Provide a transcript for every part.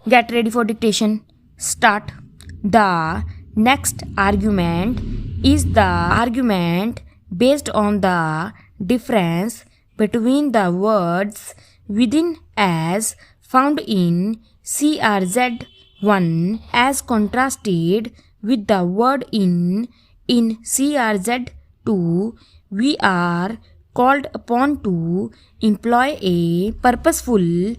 Get ready for dictation. Start. The next argument is the argument based on the difference between the words within as found in CRZ1 as contrasted with the word in CRZ2. We are called upon to employ a purposeful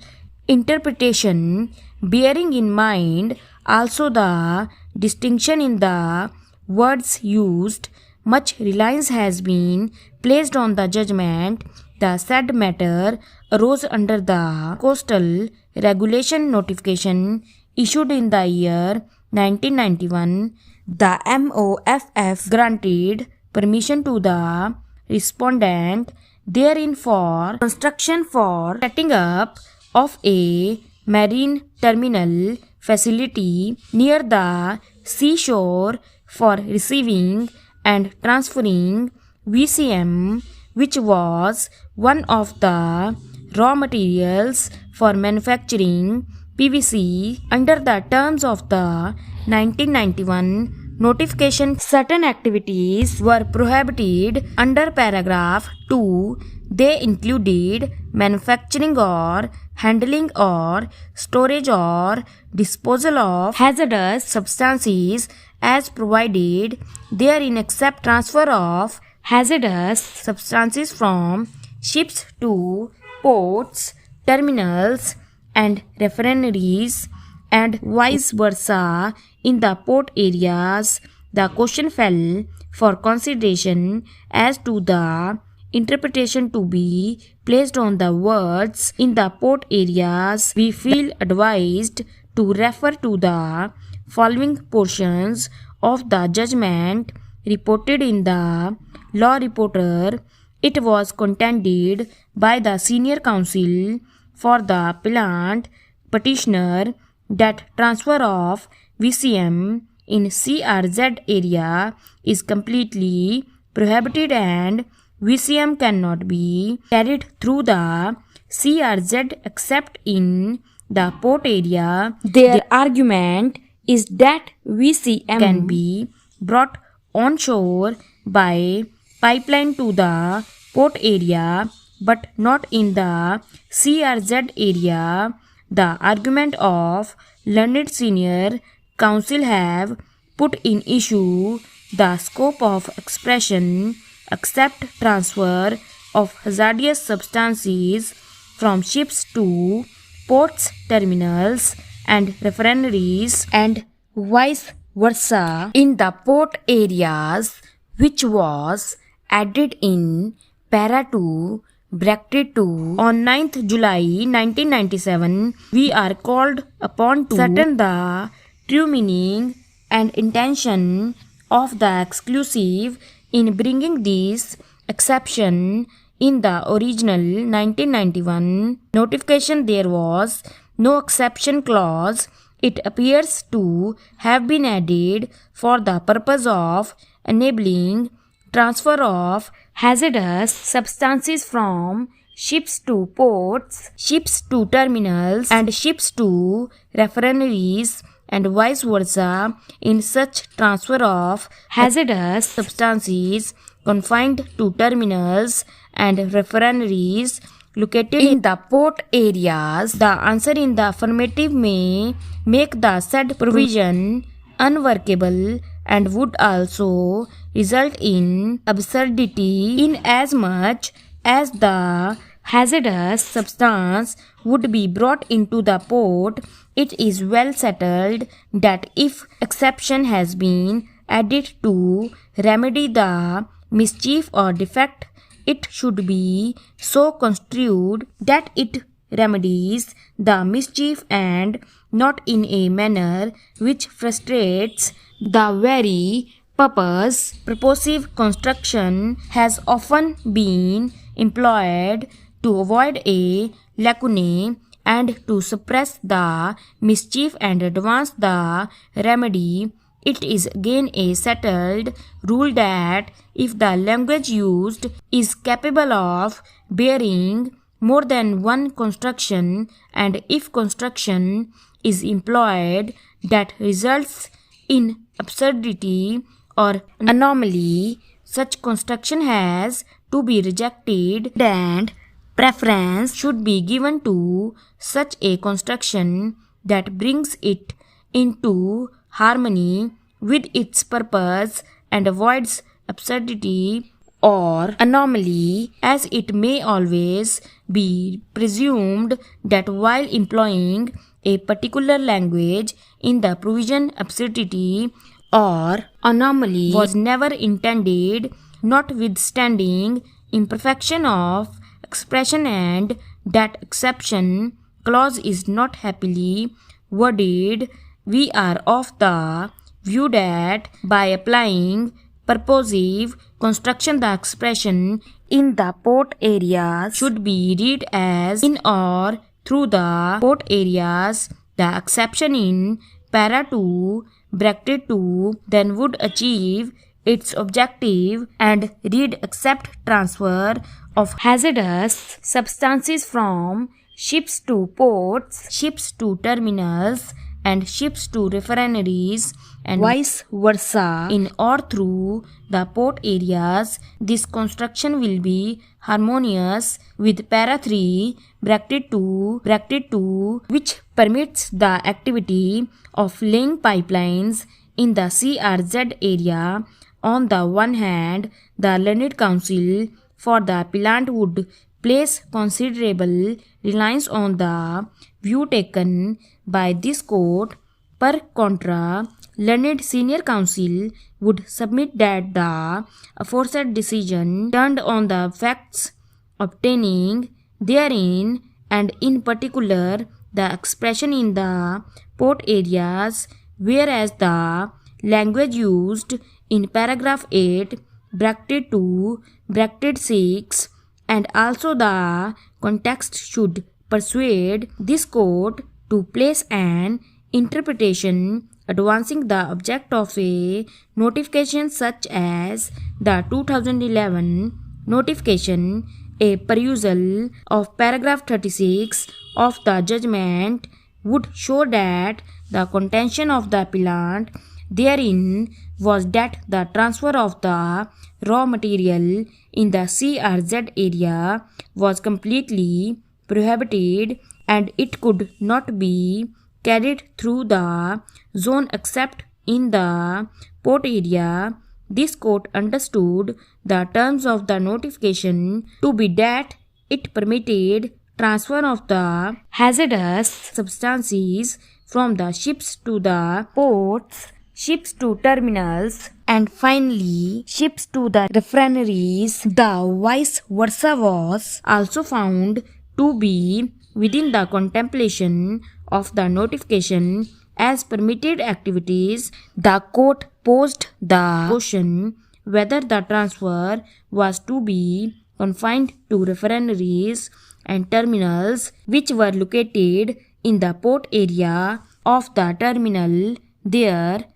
interpretation bearing in mind also the distinction in the words used. Much reliance has been placed on the judgment. The said matter arose under the coastal regulation notification issued in the year 1991. The MOFF granted permission to the respondent therein for construction for setting up of a marine terminal facility near the seashore for receiving and transferring VCM, which was one of the raw materials for manufacturing PVC. Under the terms of the 1991 notification, certain activities were prohibited under paragraph 2. They included manufacturing or handling or storage or disposal of hazardous substances as provided therein except transfer of hazardous substances from ships to ports, terminals and refineries and vice versa in the port areas. The question fell for consideration as to the interpretation to be placed on the words in the port areas. We feel advised to refer to the following portions of the judgment reported in the Law Reporter. It was contended by the senior counsel for the appellant petitioner that transfer of VCM in CRZ area is completely prohibited and VCM cannot be carried through the CRZ except in the port area. Their argument is that VCM can be brought onshore by pipeline to the port area but not in the CRZ area. The argument of learned senior counsel have put in issue the scope of expression except transfer of hazardous substances from ships to ports, terminals and refineries and vice versa in the port areas, which was added in para 2 bracket 2 on 9th July 1997. We are called upon to ascertain the true meaning and intention of the exclusive in bringing this exception. In the original 1991 notification there was no exception clause. It appears to have been added for the purpose of enabling transfer of hazardous substances from ships to ports, ships to terminals and ships to refineries and vice versa. In such transfer of hazardous substances confined to terminals and refineries located in the port areas, the answer in the affirmative may make the said provision unworkable and would also result in absurdity inasmuch as the hazardous substance would be brought into the port. It is well settled that if exception has been added to remedy the mischief or defect, it should be so construed that it remedies the mischief and not in a manner which frustrates the very purpose. Purposive construction has often been employed to avoid a lacune and to suppress the mischief and advance the remedy. It is again a settled rule that if the language used is capable of bearing more than one construction and if construction is employed that results in absurdity or anomaly, such construction has to be rejected and preference should be given to such a construction that brings it into harmony with its purpose and avoids absurdity or anomaly, as it may always be presumed that while employing a particular language in the provision, absurdity or anomaly was never intended, notwithstanding imperfection of expression, and that exception clause is not happily worded. We are of the view that by applying purposive construction, the expression in the port areas should be read as in or through the port areas. The exception in para 2 bracket 2 then would achieve its objective and read except transfer of hazardous substances from ships to ports, ships to terminals, and ships to refineries, and vice versa in or through the port areas. This construction will be harmonious with para 3 bracket 2 which permits the activity of laying pipelines in the CRZ area. On the one hand, the learned counsel for the appellant would place considerable reliance on the view taken by this court. Per contra, learned senior counsel would submit that the aforesaid decision turned on the facts obtaining therein, and in particular the expression in the port areas, whereas the language used in paragraph 8 bracket 2 bracket 6 and also the context should persuade this court to place an interpretation advancing the object of a notification, such as the 2011 notification. A perusal of paragraph 36 of the judgment would show that the contention of the appellant therein was that the transfer of the raw material in the CRZ area was completely prohibited and it could not be carried through the zone except in the port area. This court understood the terms of the notification to be that it permitted transfer of the hazardous substances from the ships to the ports, ships to terminals, and finally ships to the refineries. The vice versa was also found to be within the contemplation of the notification as permitted activities. The court posed the question whether the transfer was to be confined to refineries and terminals which were located in the port area of the terminal. There